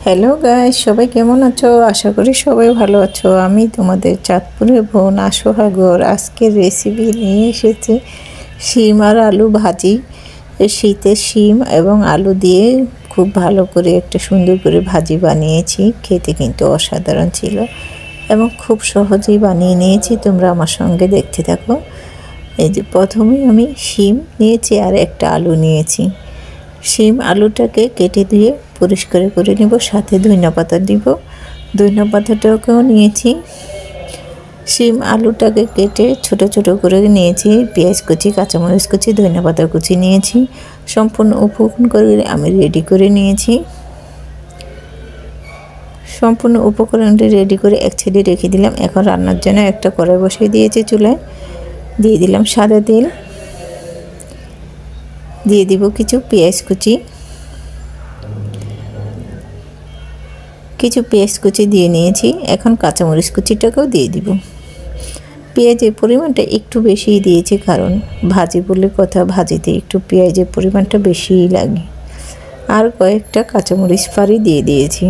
Hello guys, সবাই কেমন আছো? আশা করি সবাই ভালো আছো। আমি তোমাদের চাঁদপুরের বোন সোহাগর আজকের রেসিপি নিয়ে এসেছি শিম আর আলু ভাজি। শীতের শিম এবং আলু দিয়ে খুব ভালো করে একটা সুন্দর করে ভাজি বানিয়েছি। খেতে কিন্তু অসাধারণ ছিল এবং খুব সহজেই বানিয়ে নিয়েছি। তোমরা আমার সঙ্গে দেখতে থাকো। এই যে প্রথমেই আমি শিম নিয়েছি আর একটা আলু নিয়েছি। শিম আলুটাকে কেটে দিয়ে পরিষ্কার করে নেব, সাথে ধনেপাতা দিব। ধনেপাতাটাকেও নিয়েছি। শিম আলুটাকে কেটে ছোট ছোট করে নিয়েছি। পেঁয়াজ কুচি, কাঁচামরিচ কুচি, ধনেপাতা কুচি নিয়েছি। সম্পূর্ণ উপকরণ করে আমি রেডি করে নিয়েছি। সম্পূর্ণ উপকরণটি রেডি করে এক সাইডে রেখে দিলাম। এখন রান্নার জন্য একটা কড়াই বসিয়ে দিয়েছি চুলায়। দিয়ে দিলাম সাদা তেল, দিয়ে দিব কিছু পেঁয়াজ কুচি। পেঁয়াজ কুচি দিয়ে নিয়েছি। এখন কাঁচামরিচ কুচিটাকেও দিয়ে দিব। পেঁয়াজের পরিমাণটা একটু বেশিই দিয়েছি, কারণ ভাজি বলে কথা, ভাজিতে একটু পেঁয়াজের পরিমাণটা বেশিই লাগে। আর কয়েকটা কাঁচামরিচ ফাড়ি দিয়ে দিয়েছি।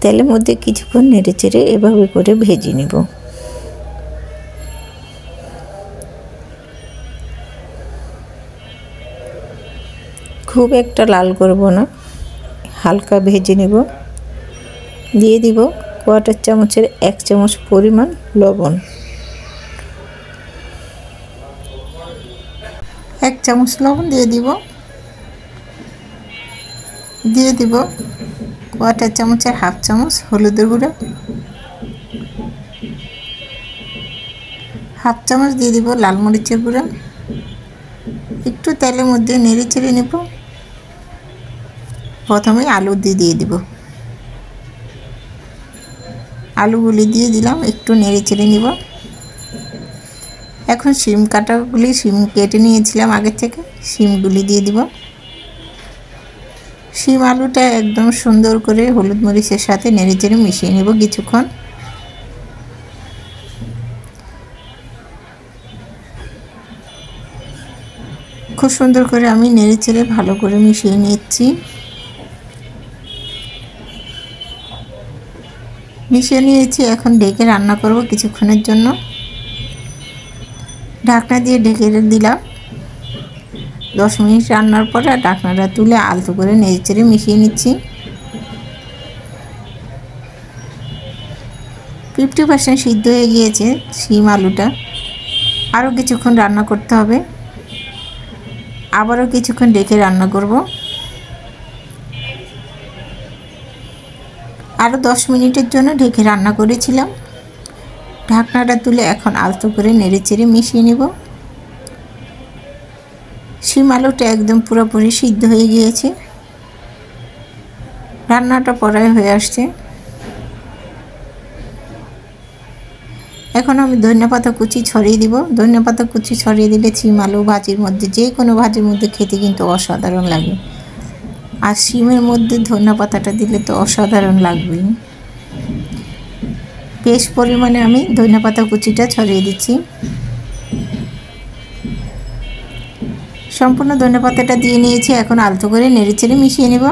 তেলের মধ্যে কিছুক্ষণ নেড়ে চেড়ে এভাবে করে ভেজে নেব। খুব একটা লাল করব না, হালকা ভেজে নেব। দিয়ে দিব কোয়াটার চামচের 1 চামচ পরিমাণ লবণ। 1 চামচ লবণ দিয়ে দিব। দিয়ে দিব কোয়াটার চামচের 1/2 চামচ হলুদের গুঁড়ো। 1/2 চামচ দিয়ে দিব লাল মরিচের গুঁড়ো। একটু তেলের মধ্যে নেড়ে চেড়ে নেব। প্রথমে আলু দিয়ে দিব। আলুগুলি দিয়ে দিলাম, একটু নেড়ে চেড়ে নিব। এখন শিম কাটাগুলি, শিম কেটে নিয়েছিলাম আগে থেকে, শিমগুলি দিয়ে দিব। শিম আলুটা একদম সুন্দর করে হলুদ মরিচের সাথে নেড়ে চেড়ে মিশিয়ে নেব কিছুক্ষণ। খুব সুন্দর করে আমি নেড়ে চেড়ে ভালো করে মিশিয়ে নিচ্ছি। মিশিয়ে নিয়েছি। এখন ঢেকে রান্না করব কিছুক্ষণের জন্য। ঢাকনা দিয়ে ঢেকে দিলাম। 10 মিনিট রান্নার পরে ঢাকনাটা তুলে আলতো করে নেড়ে চেড়ে মিশিয়ে নিচ্ছি। 50% সিদ্ধ হয়ে গিয়েছে শিম আলুটা। আরও কিছুক্ষণ রান্না করতে হবে। আবারও কিছুক্ষণ ঢেকে রান্না করব। আরও 10 মিনিটের জন্য ঢেকে রান্না করেছিলাম। ঢাকনাটা তুলে এখন আলতো করে নেড়ে চেড়ে মিশিয়ে নেব। শিম আলুটা একদম পুরোপুরি সিদ্ধ হয়ে গিয়েছে। রান্নাটা প্রায় হয়ে আসছে। এখন আমি ধনেপাতা কুচি ছড়িয়ে দিব। ধনেপাতা কুচি ছড়িয়ে দিলে শিম আলু ভাজির মধ্যে, যে কোনো ভাজির মধ্যে খেতে কিন্তু অসাধারণ লাগে। আর শিমের মধ্যে ধনেপাতাটা দিলে তো অসাধারণ লাগবেই। বেশ পরিমাণে আমি ধনেপাতা কুচিটা ছড়িয়ে দিচ্ছি। সম্পূর্ণ ধনেপাতাটা দিয়ে নিয়েছি। এখন আলতো করে নেড়ে চেড়ে মিশিয়ে নেব।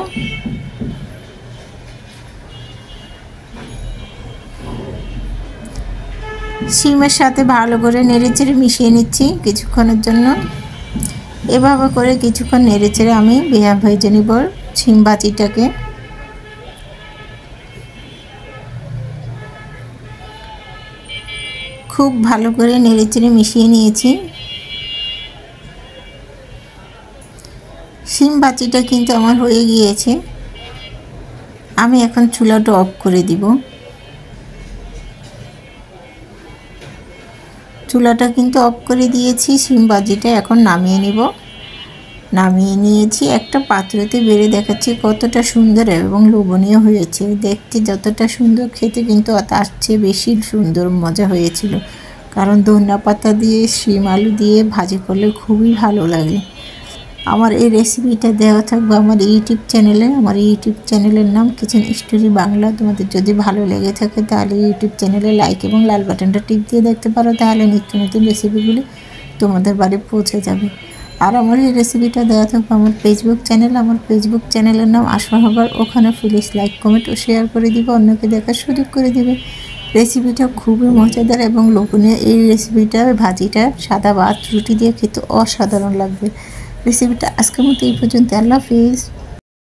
শিমের সাথে ভালো করে নেড়ে চেড়ে মিশিয়ে নিচ্ছি কিছুক্ষণের জন্য। এভাবে করে কিছুক্ষণ নেড়ে চেড়ে আমি ভেজে নেব শিম ভাজিটাকে। খুব ভালো করে নেড়ে চেড়ে মিশিয়ে নিয়েছি। শিম ভাজিটা কিন্তু আমার হয়ে গিয়েছে। আমি এখন চুলাটা অফ করে দিব। চুলাটা কিন্তু অফ করে দিয়েছি। শিম ভাজিটা এখন নামিয়ে নিব। নামিয়ে নিয়েছি। একটা পাত্রতে বেড়ে দেখাচ্ছি কতটা সুন্দর এবং লোভনীয় হয়েছে। দেখতে যতটা সুন্দর, খেতে কিন্তু তার চেয়ে বেশি সুন্দর মজা হয়েছিল। কারণ ধনেপাতা দিয়ে শিম আলু দিয়ে ভাজি করলে খুবই ভালো লাগে। আমার এই রেসিপিটা দেওয়া থাকবে আমার ইউটিউব চ্যানেলে। আমার ইউটিউব চ্যানেলের নাম কিচেন স্টোরি বাংলা। তোমাদের যদি ভালো লেগে থাকে তাহলে ইউটিউব চ্যানেলে লাইক এবং লাল বাটনটা টিপ দিয়ে দেখতে পারো, তাহলে নিত্য নতুন রেসিপিগুলি তোমাদের বাড়ি পৌঁছে যাবে। আর আমার এই রেসিপিটা দেওয়া থাকবে আমার ফেসবুক চ্যানেল। আমার ফেসবুক চ্যানেলের নাম আসমা হাগার। ওখানে প্লিজ লাইক কমেন্ট ও শেয়ার করে দিবে, অন্যকে দেখার সুযোগ করে দিবে। রেসিপিটা খুবই মজাদার এবং লোভনীয়। এই রেসিপিটা ভাজিটা সাদা ভাত রুটি দিয়ে খেতে অসাধারণ লাগবে। রেসিপিটা আজকের মতো এই পর্যন্ত। আল্লাহ হাফিজ।